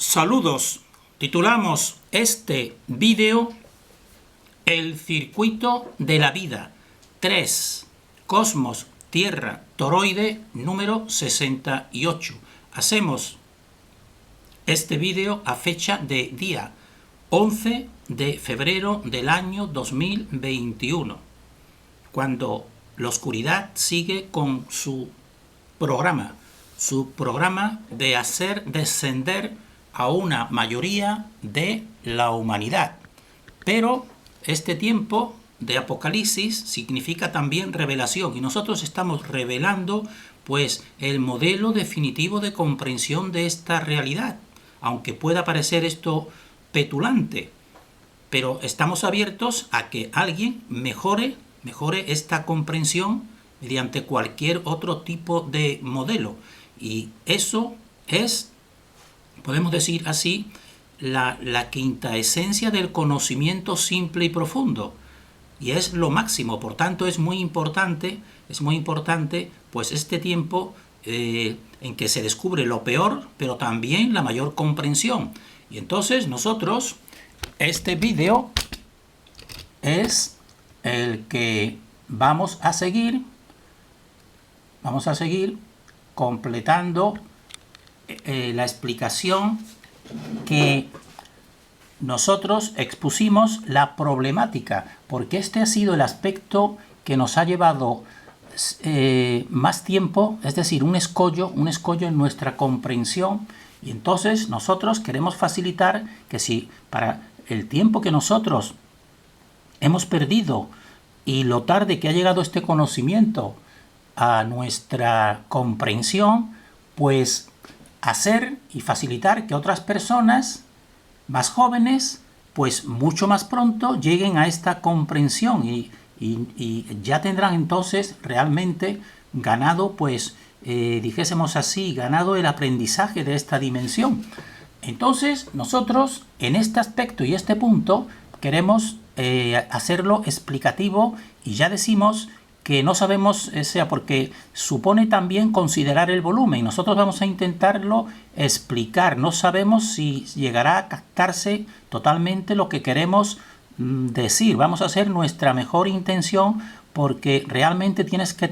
Saludos. Titulamos este vídeo El circuito de la vida 3, Cosmos, Tierra, Toroide, número 68. Hacemos este vídeo a fecha de día 11 de febrero del año 2021, cuando la oscuridad sigue con su programa de hacer descender a una mayoría de la humanidad. Pero este tiempo de Apocalipsis significa también revelación, y nosotros estamos revelando pues el modelo definitivo de comprensión de esta realidad, aunque pueda parecer esto petulante, pero estamos abiertos a que alguien mejore esta comprensión mediante cualquier otro tipo de modelo, y eso es, podemos decir así, la quinta esencia del conocimiento simple y profundo, y es lo máximo. Por tanto, es muy importante pues este tiempo en que se descubre lo peor, pero también la mayor comprensión. Y entonces nosotros, este vídeo es el que vamos a seguir completando la explicación que nosotros expusimos, la problemática, porque este ha sido el aspecto que nos ha llevado más tiempo, es decir, un escollo en nuestra comprensión. Y entonces nosotros queremos facilitar que si para el tiempo que nosotros hemos perdido y lo tarde que ha llegado este conocimiento a nuestra comprensión, pues hacer y facilitar que otras personas más jóvenes pues mucho más pronto lleguen a esta comprensión y ya tendrán entonces realmente ganado, pues dijésemos así, ganado el aprendizaje de esta dimensión. Entonces nosotros en este aspecto y este punto queremos hacerlo explicativo, y ya decimos que no sabemos, porque supone también considerar el volumen, y nosotros vamos a intentarlo explicar. No sabemos si llegará a captarse totalmente lo que queremos decir. Vamos a hacer nuestra mejor intención, porque realmente tienes que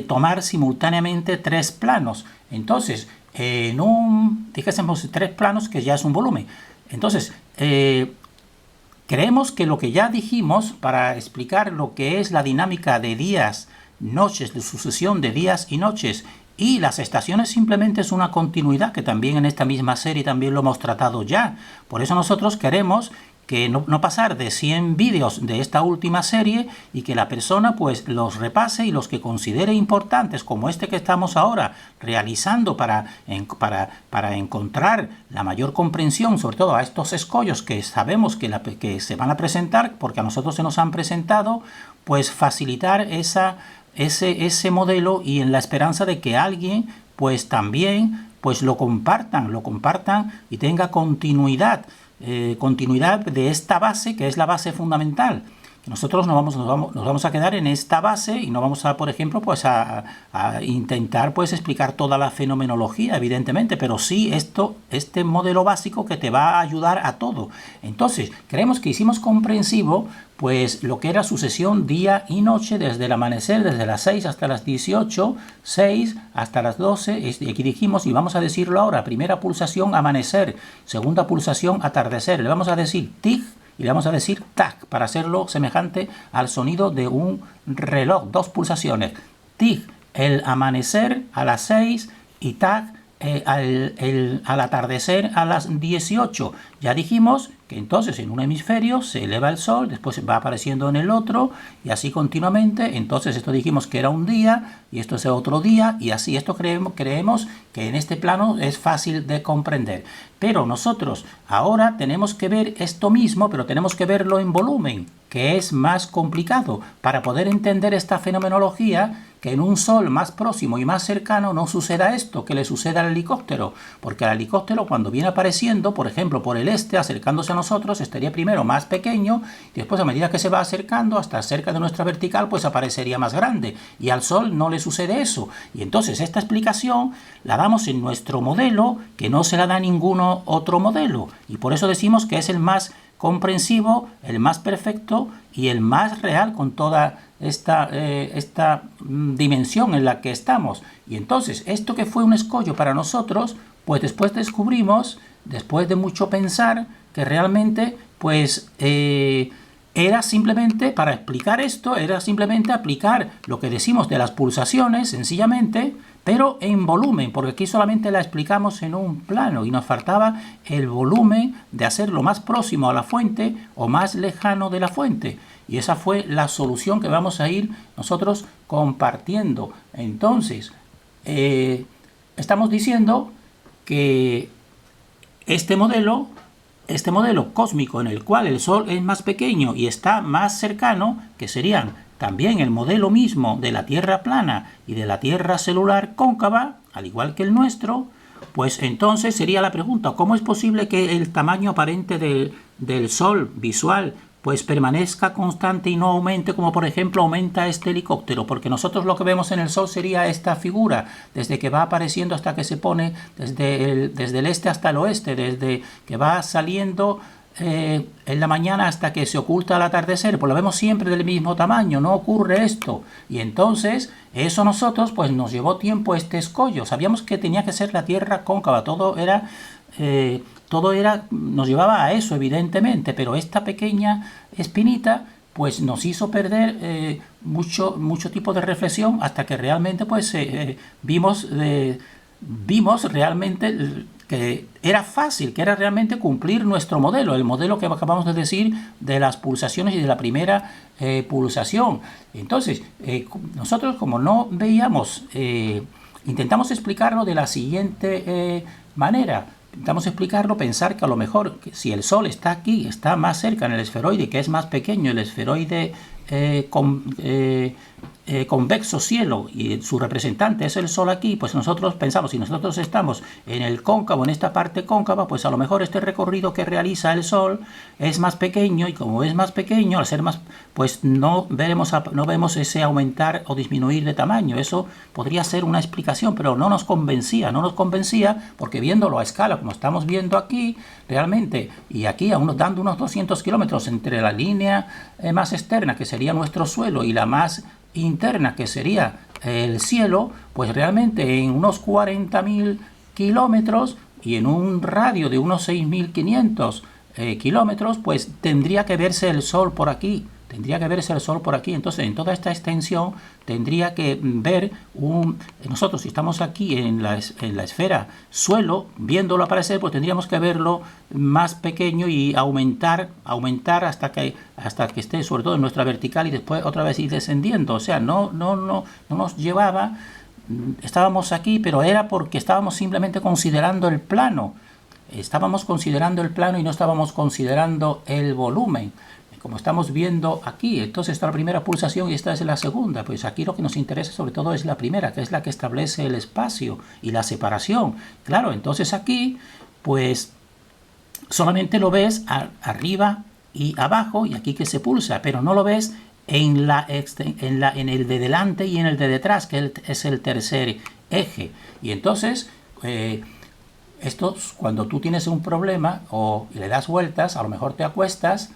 tomar simultáneamente tres planos. Entonces, dijésemos 3 planos, que ya es un volumen. Entonces, creemos que lo que ya dijimos para explicar lo que es la dinámica de días, noches, de sucesión de días y noches, y las estaciones simplemente es una continuidad, que también en esta misma serie también lo hemos tratado ya. Por eso nosotros queremos que no pasar de 100 vídeos de esta última serie, y que la persona pues los repase, y los que considere importantes, como este que estamos ahora realizando para encontrar la mayor comprensión, sobre todo a estos escollos que sabemos que se van a presentar, porque a nosotros se nos han presentado, pues facilitar ese modelo, y en la esperanza de que alguien pues también pues lo compartan y tenga continuidad de esta base, que es la base fundamental. Nosotros nos vamos a quedar en esta base, y no vamos a, por ejemplo, pues a intentar pues explicar toda la fenomenología, evidentemente, pero sí este modelo básico que te va a ayudar a todo. Entonces, creemos que hicimos comprensivo pues lo que era sucesión día y noche, desde el amanecer, desde las 6 hasta las 18, 6 hasta las 12, y aquí dijimos, y vamos a decirlo ahora: primera pulsación, amanecer; segunda pulsación, atardecer. Le vamos a decir tig y le vamos a decir tac, para hacerlo semejante al sonido de un reloj. 2 pulsaciones: tig, el amanecer a las 6, y tac, al atardecer a las 18. Ya dijimos que entonces en un hemisferio se eleva el sol, después va apareciendo en el otro, y así continuamente. Entonces esto dijimos que era un día, y esto es otro día, y así. Esto creemos que en este plano es fácil de comprender. Pero nosotros ahora tenemos que ver esto mismo, pero tenemos que verlo en volumen, que es más complicado, para poder entender esta fenomenología que en un sol más próximo y más cercano no suceda esto, que le suceda al helicóptero, porque el helicóptero cuando viene apareciendo, por ejemplo, por el este, acercándose a nosotros, estaría primero más pequeño y después a medida que se va acercando hasta cerca de nuestra vertical, pues aparecería más grande, y al sol no le sucede eso. Y entonces esta explicación la damos en nuestro modelo, que no se la da ningún otro modelo, y por eso decimos que es el más comprensivo, el más perfecto y el más real con toda esta dimensión en la que estamos. Y entonces, esto que fue un escollo para nosotros, pues después descubrimos, después de mucho pensar, que realmente, pues, era simplemente, para explicar esto, era simplemente aplicar lo que decimos de las pulsaciones, sencillamente, pero en volumen, porque aquí solamente la explicamos en un plano y nos faltaba el volumen de hacerlo más próximo a la fuente o más lejano de la fuente. Y esa fue la solución que vamos a ir nosotros compartiendo. Entonces, estamos diciendo que este modelo cósmico en el cual el Sol es más pequeño y está más cercano, que serían también el modelo mismo de la Tierra plana y de la Tierra celular cóncava, al igual que el nuestro, pues entonces sería la pregunta, ¿cómo es posible que el tamaño aparente del Sol visual pues permanezca constante y no aumente, como por ejemplo aumenta este helicóptero? Porque nosotros lo que vemos en el Sol sería esta figura, desde que va apareciendo hasta que se pone, desde el este hasta el oeste, desde que va saliendo en la mañana hasta que se oculta al atardecer, pues lo vemos siempre del mismo tamaño, no ocurre esto. Y entonces eso nosotros pues nos llevó tiempo este escollo, sabíamos que tenía que ser la Tierra cóncava, todo era, nos llevaba a eso evidentemente, pero esta pequeña espinita pues nos hizo perder mucho tipo de reflexión hasta que realmente pues vimos realmente que era fácil, que era realmente cumplir nuestro modelo, el modelo que acabamos de decir de las pulsaciones y de la primera pulsación. Entonces, nosotros como no veíamos, intentamos explicarlo de la siguiente manera. Intentamos explicarlo, pensar que a lo mejor si el Sol está aquí, está más cerca en el esferoide, que es más pequeño, el esferoide convexo cielo, y su representante es el Sol aquí, pues nosotros pensamos, si nosotros estamos en el cóncavo, en esta parte cóncava, pues a lo mejor este recorrido que realiza el Sol es más pequeño, y como es más pequeño, al ser más, pues no vemos ese aumentar o disminuir de tamaño. Eso podría ser una explicación, pero no nos convencía porque viéndolo a escala, como estamos viendo aquí, realmente, y aquí dando unos 200 kilómetros entre la línea más externa, que sería nuestro suelo, y la más interna, que sería el cielo, pues realmente en unos 40.000 kilómetros y en un radio de unos 6.500 kilómetros, pues tendría que verse el Sol por aquí. Entonces en toda esta extensión tendría que ver nosotros si estamos aquí en la esfera suelo, viéndolo aparecer, pues tendríamos que verlo más pequeño y aumentar hasta que esté sobre todo en nuestra vertical y después otra vez ir descendiendo. O sea, no nos llevaba, estábamos aquí, pero era porque estábamos simplemente considerando el plano. Estábamos considerando el plano y no estábamos considerando el volumen, como estamos viendo aquí. Entonces esta es la primera pulsación y esta es la segunda. Pues aquí lo que nos interesa sobre todo es la primera, que es la que establece el espacio y la separación. Claro, entonces aquí pues solamente lo ves arriba y abajo, y aquí que se pulsa, pero no lo ves en el de delante y en el de detrás, que es el tercer eje. Y entonces cuando tú tienes un problema o le das vueltas, a lo mejor te acuestas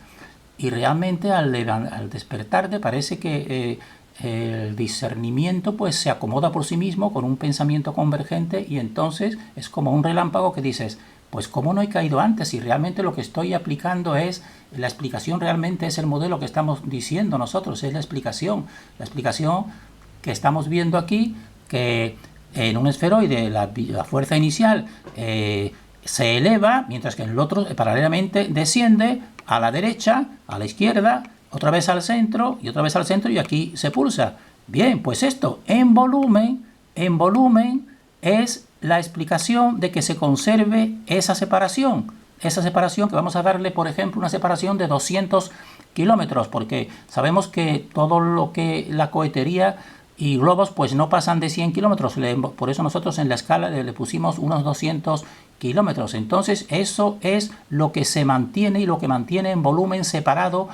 y realmente al despertarte parece que el discernimiento pues se acomoda por sí mismo con un pensamiento convergente, y entonces es como un relámpago que dices, pues ¿cómo no he caído antes? Y realmente lo que estoy aplicando es, la explicación realmente es el modelo que estamos diciendo nosotros, es la explicación que estamos viendo aquí, que en un esferoide la fuerza inicial se eleva, mientras que en el otro paralelamente desciende a la derecha, a la izquierda, otra vez al centro y otra vez al centro, y aquí se pulsa. Bien, pues esto en volumen es la explicación de que se conserve esa separación que vamos a darle, por ejemplo, una separación de 200 kilómetros, porque sabemos que todo lo que la cohetería y globos pues no pasan de 100 kilómetros. Por eso nosotros en la escala le pusimos unos 200 kilómetros. Entonces eso es lo que se mantiene y lo que mantiene en volumen separado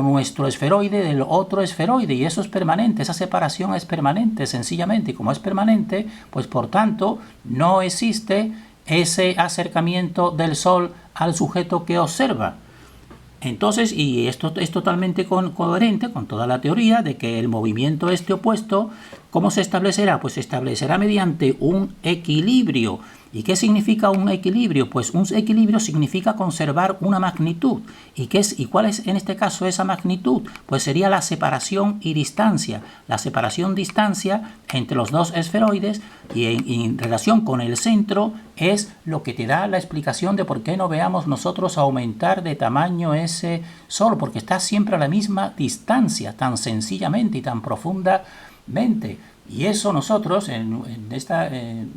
nuestro esferoide del otro esferoide, y eso es permanente, esa separación es permanente sencillamente, y como es permanente, pues por tanto no existe ese acercamiento del Sol al sujeto que observa. Entonces, y esto es totalmente coherente con toda la teoría de que el movimiento opuesto, ¿cómo se establecerá? Pues se establecerá mediante un equilibrio. ¿Y qué significa un equilibrio? Pues un equilibrio significa conservar una magnitud. ¿Y cuál es en este caso esa magnitud? Pues sería la separación y distancia. La separación-distancia entre los dos esferoides y en relación con el centro es lo que te da la explicación de por qué no veamos nosotros aumentar de tamaño ese Sol, porque está siempre a la misma distancia, tan sencillamente y tan profundamente. Y eso nosotros en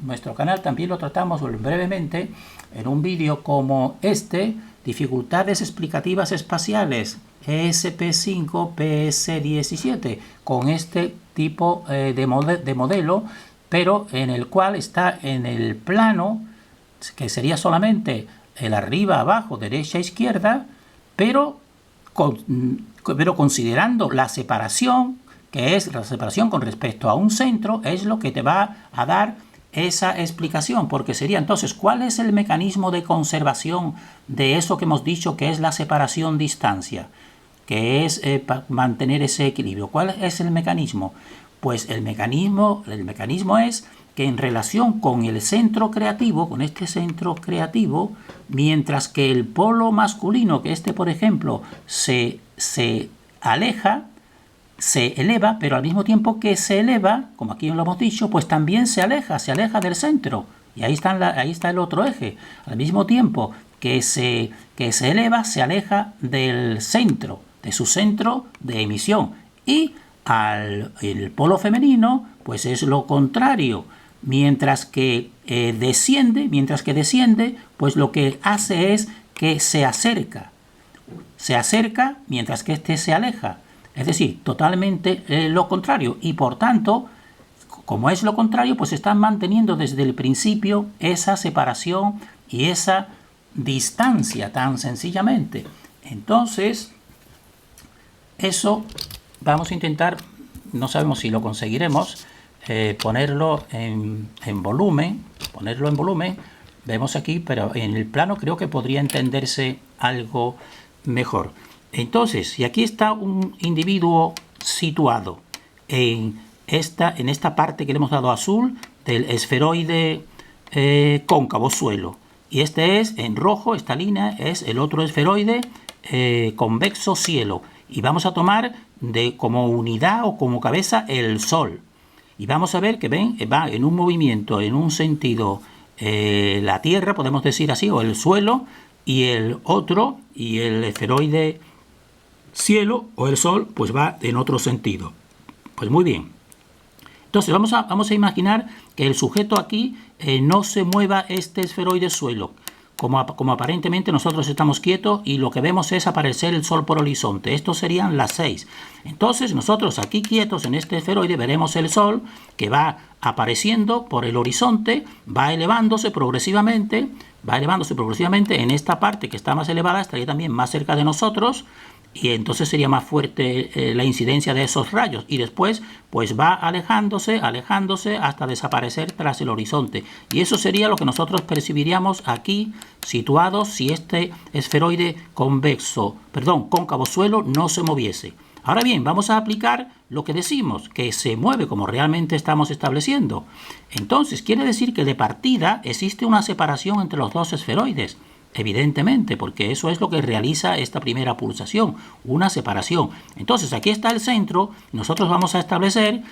nuestro canal también lo tratamos brevemente en un vídeo como este, dificultades explicativas espaciales, ESP5 PS17, con este tipo de modelo, pero en el cual está en el plano, que sería solamente el arriba, abajo, derecha, izquierda, pero considerando la separación, que es la separación con respecto a un centro, es lo que te va a dar esa explicación, porque sería entonces, ¿cuál es el mecanismo de conservación de eso que hemos dicho que es la separación-distancia? Que es mantener ese equilibrio. ¿Cuál es el mecanismo? Pues el mecanismo es que en relación con el centro creativo, con este centro creativo, mientras que el polo masculino, que por ejemplo, se aleja, se eleva, pero al mismo tiempo que se eleva, como aquí lo hemos dicho, pues también se aleja del centro. Y ahí está el otro eje. Al mismo tiempo que se eleva, se aleja del centro, de su centro de emisión. Y el polo femenino, pues es lo contrario. Mientras que desciende, pues lo que hace es que se acerca. Se acerca mientras que se aleja. Es decir, totalmente lo contrario. Y por tanto, como es lo contrario, pues están manteniendo desde el principio esa separación y esa distancia tan sencillamente. Entonces, eso vamos a intentar, no sabemos si lo conseguiremos, ponerlo en volumen. Vemos aquí, pero en el plano creo que podría entenderse algo mejor. Entonces, y aquí está un individuo situado en esta parte que le hemos dado azul del esferoide cóncavo suelo. Y este es en rojo, esta línea es el otro esferoide convexo cielo. Y vamos a tomar como unidad o como cabeza el Sol. Y vamos a ver que va en un movimiento, en un sentido la Tierra, podemos decir así, o el suelo, y el otro, y el esferoide cielo o el Sol, pues va en otro sentido. Pues muy bien. Entonces vamos a imaginar que el sujeto aquí no se mueva este esferoide suelo. Como aparentemente nosotros estamos quietos y lo que vemos es aparecer el Sol por horizonte. Estos serían las 6. Entonces nosotros aquí quietos en este esferoide veremos el Sol que va apareciendo por el horizonte, va elevándose progresivamente en esta parte que está más elevada, estaría también más cerca de nosotros, y entonces sería más fuerte la incidencia de esos rayos, y después pues va alejándose hasta desaparecer tras el horizonte, y eso sería lo que nosotros percibiríamos aquí situados si este esferoide cóncavo suelo no se moviese. Ahora bien, vamos a aplicar lo que decimos, que se mueve como realmente estamos estableciendo. Entonces, quiere decir que de partida existe una separación entre los dos esferoides. Evidentemente, porque eso es lo que realiza esta primera pulsación, una separación. Entonces, aquí está el centro. Nosotros vamos a establecer,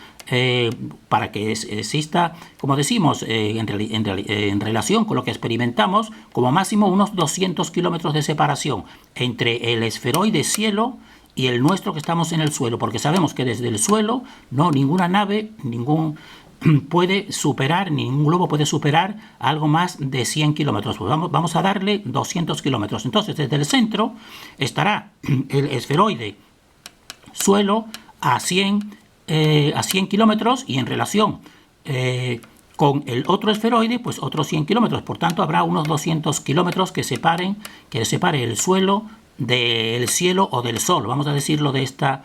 para que exista, como decimos, en relación con lo que experimentamos, como máximo unos 200 kilómetros de separación entre el esferoide cielo y el nuestro que estamos en el suelo, porque sabemos que desde el suelo ninguna nave, ningún globo puede superar algo más de 100 kilómetros. Pues vamos a darle 200 kilómetros. Entonces, desde el centro estará el esferoide suelo a 100 a 100 kilómetros y en relación con el otro esferoide, pues otros 100 kilómetros. Por tanto, habrá unos 200 kilómetros que separe el suelo del cielo o del sol, vamos a decirlo de esta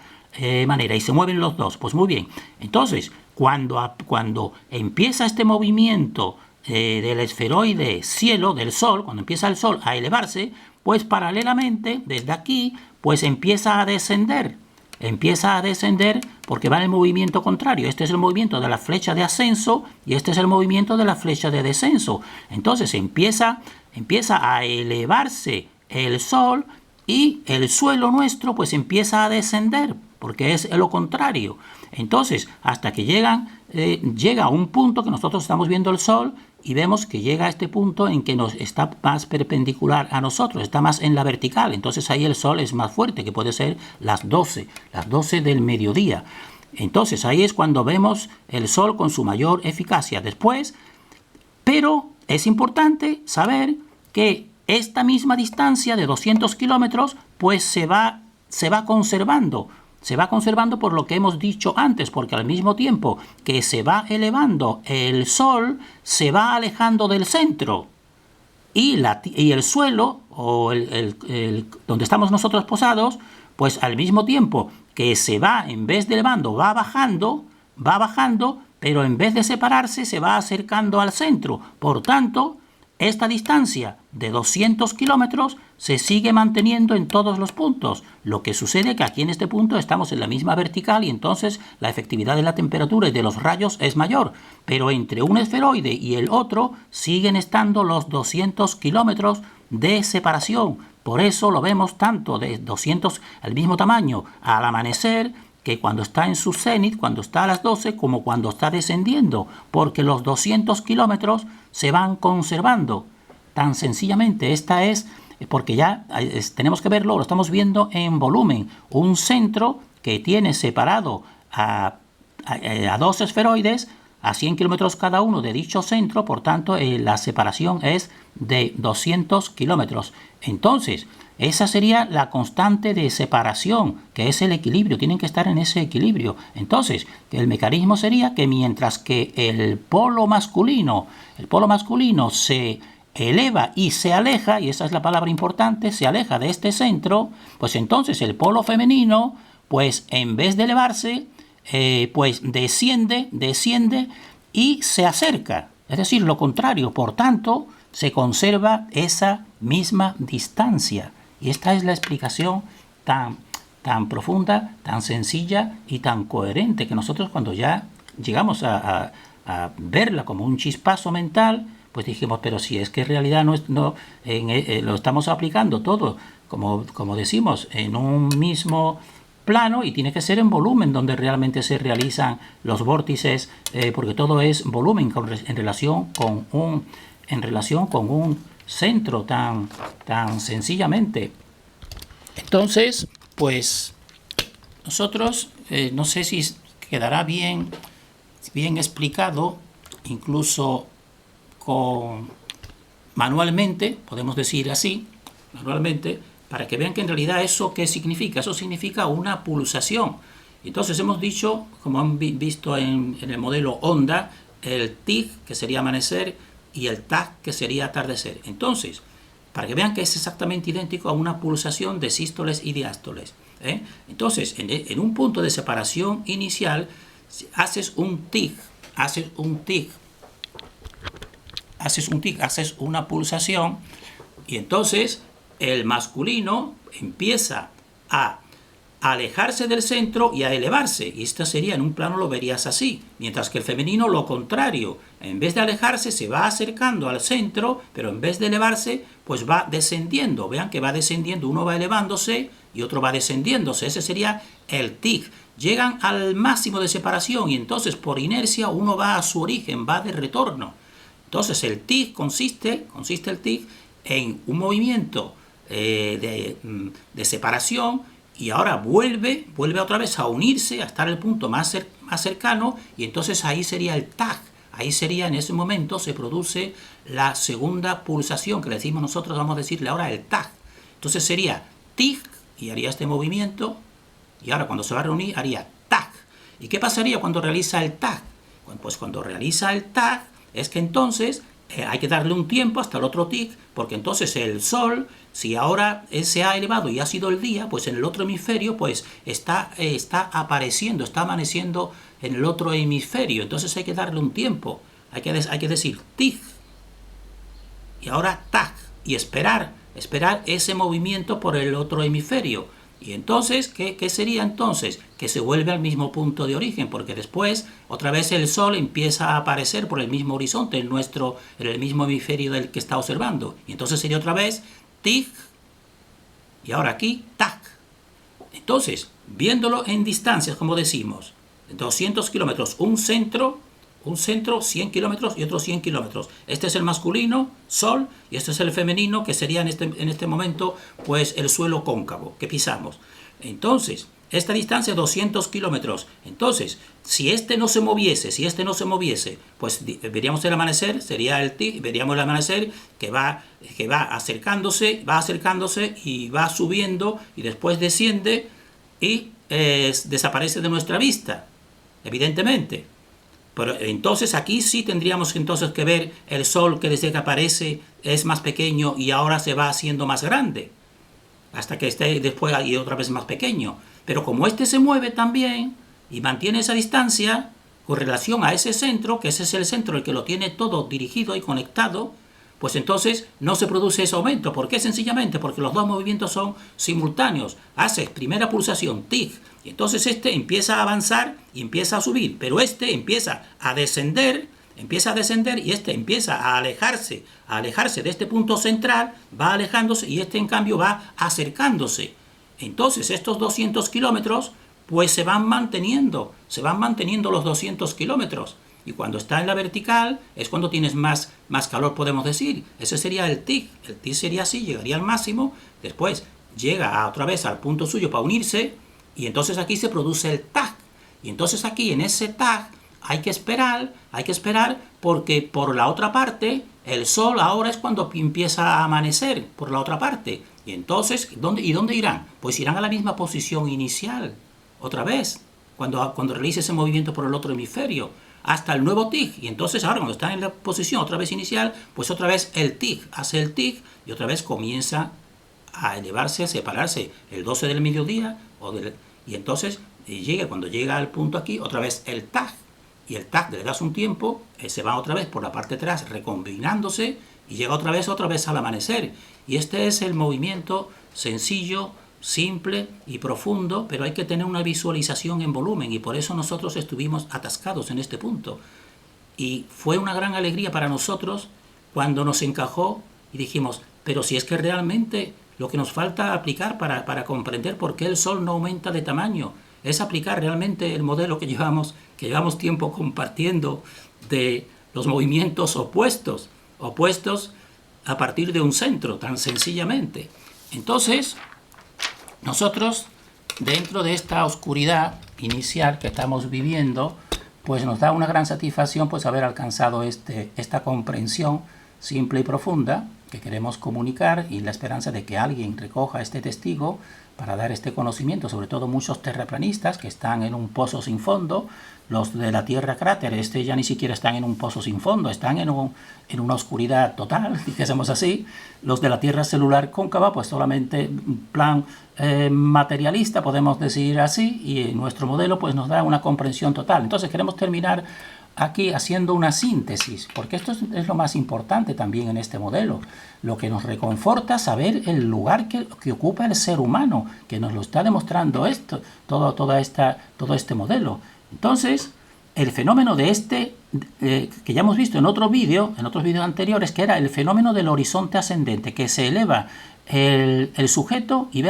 manera, y se mueven los dos. Pues muy bien, entonces, cuando empieza este movimiento del esferoide cielo, del sol, cuando empieza el sol a elevarse, pues paralelamente, desde aquí, pues empieza a descender porque va en el movimiento contrario. Este es el movimiento de la flecha de ascenso y este es el movimiento de la flecha de descenso. Entonces empieza a elevarse el sol y el suelo nuestro pues empieza a descender, porque es lo contrario. Entonces, hasta que llega a un punto que nosotros estamos viendo el sol y vemos que llega a este punto en que nos está más perpendicular a nosotros, está más en la vertical. Entonces ahí el sol es más fuerte, que puede ser las 12 del mediodía. Entonces ahí es cuando vemos el sol con su mayor eficacia. Después, pero es importante saber que esta misma distancia de 200 kilómetros pues se va conservando. Se va conservando por lo que hemos dicho antes, porque al mismo tiempo que se va elevando el sol, se va alejando del centro. Y el suelo, o donde estamos nosotros posados, pues al mismo tiempo que se va, en vez de elevando, va bajando, pero en vez de separarse, se va acercando al centro. Por tanto, esta distancia de 200 kilómetros se sigue manteniendo en todos los puntos. Lo que sucede es que aquí en este punto estamos en la misma vertical y entonces la efectividad de la temperatura y de los rayos es mayor. Pero entre un esferoide y el otro siguen estando los 200 kilómetros de separación. Por eso lo vemos tanto de 200 al mismo tamaño al amanecer, que cuando está en su cenit, cuando está a las 12, como cuando está descendiendo, porque los 200 kilómetros se van conservando. Tan sencillamente, esta es, porque ya tenemos que verlo, lo estamos viendo en volumen, un centro que tiene separado a dos esferoides, a 100 kilómetros cada uno de dicho centro, por tanto la separación es de 200 kilómetros. Entonces, esa sería la constante de separación, que es el equilibrio, tienen que estar en ese equilibrio. Entonces, el mecanismo sería que mientras que el polo masculino se eleva y se aleja, y esa es la palabra importante, se aleja de este centro, pues entonces el polo femenino, pues en vez de elevarse, pues desciende y se acerca. Es decir, lo contrario, por tanto, se conserva esa misma distancia. Y esta es la explicación tan profunda, tan sencilla y tan coherente que nosotros cuando ya llegamos a verla como un chispazo mental, pues dijimos, pero si es que en realidad lo estamos aplicando todo, como decimos, en un mismo plano y tiene que ser en volumen donde realmente se realizan los vórtices, porque todo es volumen en relación con un centro tan sencillamente. Entonces, pues nosotros, no sé si quedará bien explicado, incluso manualmente, podemos decir así, manualmente, para que vean que en realidad eso ¿qué significa? Eso significa una pulsación. Entonces hemos dicho, como han visto en el modelo onda, el tig, que sería amanecer, y el tag, que sería atardecer. Entonces, para que vean que es exactamente idéntico a una pulsación de sístoles y diástoles. Entonces, en un punto de separación inicial, haces una pulsación, y entonces el masculino empieza a alejarse del centro y a elevarse, y esto sería en un plano, lo verías así, mientras que el femenino lo contrario, en vez de alejarse se va acercando al centro, pero en vez de elevarse pues va descendiendo. Vean que va descendiendo, uno va elevándose y otro va descendiéndose. Ese sería el tig. Llegan al máximo de separación y entonces por inercia uno va a su origen, va de retorno. Entonces el tig consiste el tig en un movimiento de separación, y ahora vuelve otra vez a unirse, a estar en el punto más cercano, y entonces ahí sería el tag. Ahí sería, en ese momento se produce la segunda pulsación, que le decimos nosotros, vamos a decirle ahora el tag. Entonces sería tig, y haría este movimiento, y ahora cuando se va a reunir haría tag. ¿Y qué pasaría cuando realiza el tag? Pues cuando realiza el tag es que entonces hay que darle un tiempo hasta el otro tic, porque entonces el Sol, si ahora se ha elevado y ha sido el día, pues en el otro hemisferio pues está apareciendo, está amaneciendo en el otro hemisferio. Entonces hay que darle un tiempo. Hay que decir tic y ahora tac y esperar ese movimiento por el otro hemisferio. Y entonces, ¿qué sería entonces? Que se vuelve al mismo punto de origen, porque después otra vez el Sol empieza a aparecer por el mismo horizonte, en el mismo hemisferio del que está observando. Y entonces sería otra vez tic y ahora aquí tac. Entonces, viéndolo en distancias, como decimos, 200 kilómetros, un centro, 100 kilómetros y otro 100 kilómetros. Este es el masculino, Sol, y este es el femenino, que sería en este momento pues el suelo cóncavo que pisamos. Entonces, esta distancia 200 kilómetros. Entonces, si este no se moviese, pues veríamos el amanecer, sería el tic, veríamos el amanecer que va acercándose y va subiendo y después desciende y desaparece de nuestra vista, evidentemente. Pero entonces aquí sí tendríamos entonces que ver el Sol que desde que aparece es más pequeño y ahora se va haciendo más grande, hasta que esté después y otra vez más pequeño. Pero como este se mueve también y mantiene esa distancia con relación a ese centro, que ese es el centro el que lo tiene todo dirigido y conectado, pues entonces no se produce ese aumento. ¿Por qué? Sencillamente porque los dos movimientos son simultáneos. Haces primera pulsación, tic, y entonces este empieza a avanzar y empieza a subir, pero este empieza a descender y este empieza a alejarse de este punto central, va alejándose y este en cambio va acercándose. Entonces estos 200 kilómetros pues se van manteniendo los 200 kilómetros. Y cuando está en la vertical es cuando tienes más calor, podemos decir. Ese sería el tic. El tic sería así, llegaría al máximo, después llega otra vez al punto suyo para unirse y entonces aquí se produce el tag. Y entonces aquí en ese tag hay que esperar porque por la otra parte el Sol ahora es cuando empieza a amanecer, por la otra parte. Y entonces, ¿dónde irán? Pues irán a la misma posición inicial, otra vez, cuando realice ese movimiento por el otro hemisferio, hasta el nuevo tic. Y entonces ahora cuando están en la posición otra vez inicial, pues otra vez el tic, hace el tic y otra vez comienza a elevarse, a separarse el 12 del mediodía y entonces cuando llega al punto aquí, otra vez el tag. Y el tag le das un tiempo, se va otra vez por la parte de atrás recombinándose y llega otra vez al amanecer. Y este es el movimiento sencillo, simple y profundo, pero hay que tener una visualización en volumen y por eso nosotros estuvimos atascados en este punto. Y fue una gran alegría para nosotros cuando nos encajó y dijimos, pero si es que realmente lo que nos falta aplicar para comprender por qué el Sol no aumenta de tamaño es aplicar realmente el modelo que llevamos tiempo compartiendo de los movimientos opuestos a partir de un centro, tan sencillamente. Entonces, nosotros, dentro de esta oscuridad inicial que estamos viviendo, pues nos da una gran satisfacción pues haber alcanzado esta comprensión simple y profunda que queremos comunicar y la esperanza de que alguien recoja este testigo para dar este conocimiento, sobre todo muchos terraplanistas que están en un pozo sin fondo, los de la Tierra cráter, ya ni siquiera están en un pozo sin fondo, están en una oscuridad total, dijésemos así, los de la Tierra celular cóncava, pues solamente plan materialista, podemos decir así, y nuestro modelo pues nos da una comprensión total. Entonces queremos terminar aquí haciendo una síntesis, porque esto es lo más importante también en este modelo. Lo que nos reconforta saber el lugar que ocupa el ser humano, que nos lo está demostrando todo este modelo. Entonces, el fenómeno de que ya hemos visto en otros vídeos anteriores, que era el fenómeno del horizonte ascendente, que se eleva el sujeto y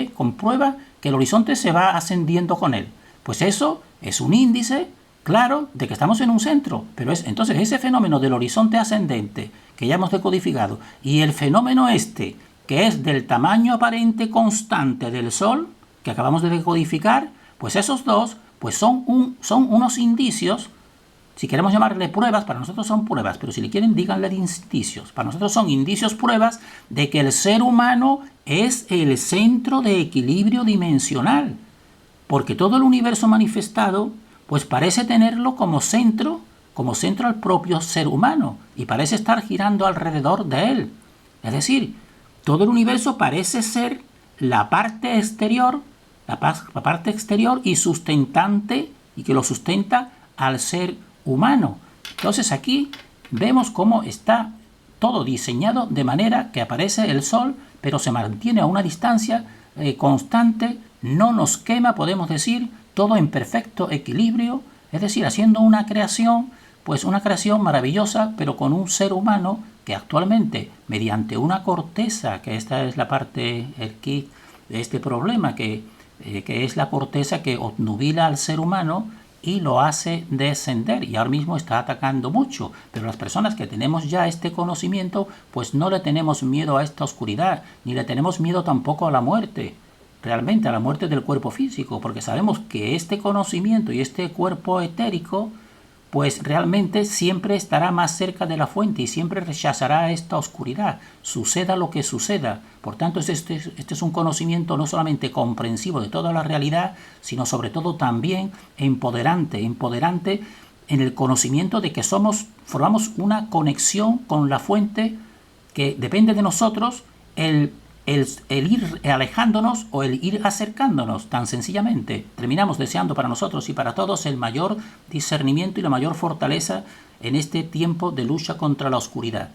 comprueba que el horizonte se va ascendiendo con él. Pues eso es un índice claro de que estamos en un centro, pero entonces ese fenómeno del horizonte ascendente que ya hemos decodificado y el fenómeno que es del tamaño aparente constante del Sol que acabamos de decodificar, pues esos dos pues son unos indicios, si queremos llamarle pruebas, para nosotros son pruebas, pero si le quieren díganle indicios, para nosotros son indicios, pruebas de que el ser humano es el centro de equilibrio dimensional, porque todo el universo manifestado pues parece tenerlo como centro al propio ser humano, y parece estar girando alrededor de él. Es decir, todo el universo parece ser la parte exterior, la parte exterior y sustentante, y que lo sustenta al ser humano. Entonces aquí vemos cómo está todo diseñado de manera que aparece el Sol, pero se mantiene a una distancia constante, no nos quema, podemos decir, todo en perfecto equilibrio, es decir, haciendo una creación, pues una creación maravillosa, pero con un ser humano que actualmente, mediante una corteza, que esta es la parte, el kit de este problema, que es la corteza que obnubila al ser humano y lo hace descender, y ahora mismo está atacando mucho, pero las personas que tenemos ya este conocimiento, pues no le tenemos miedo a esta oscuridad, ni le tenemos miedo tampoco a la muerte, realmente a la muerte del cuerpo físico, porque sabemos que este conocimiento y este cuerpo etérico pues realmente siempre estará más cerca de la fuente y siempre rechazará esta oscuridad, suceda lo que suceda. Por tanto, este es un conocimiento no solamente comprensivo de toda la realidad, sino sobre todo también empoderante en el conocimiento de que formamos una conexión con la fuente que depende de nosotros, el ir alejándonos o el ir acercándonos, tan sencillamente. Terminamos deseando para nosotros y para todos el mayor discernimiento y la mayor fortaleza en este tiempo de lucha contra la oscuridad.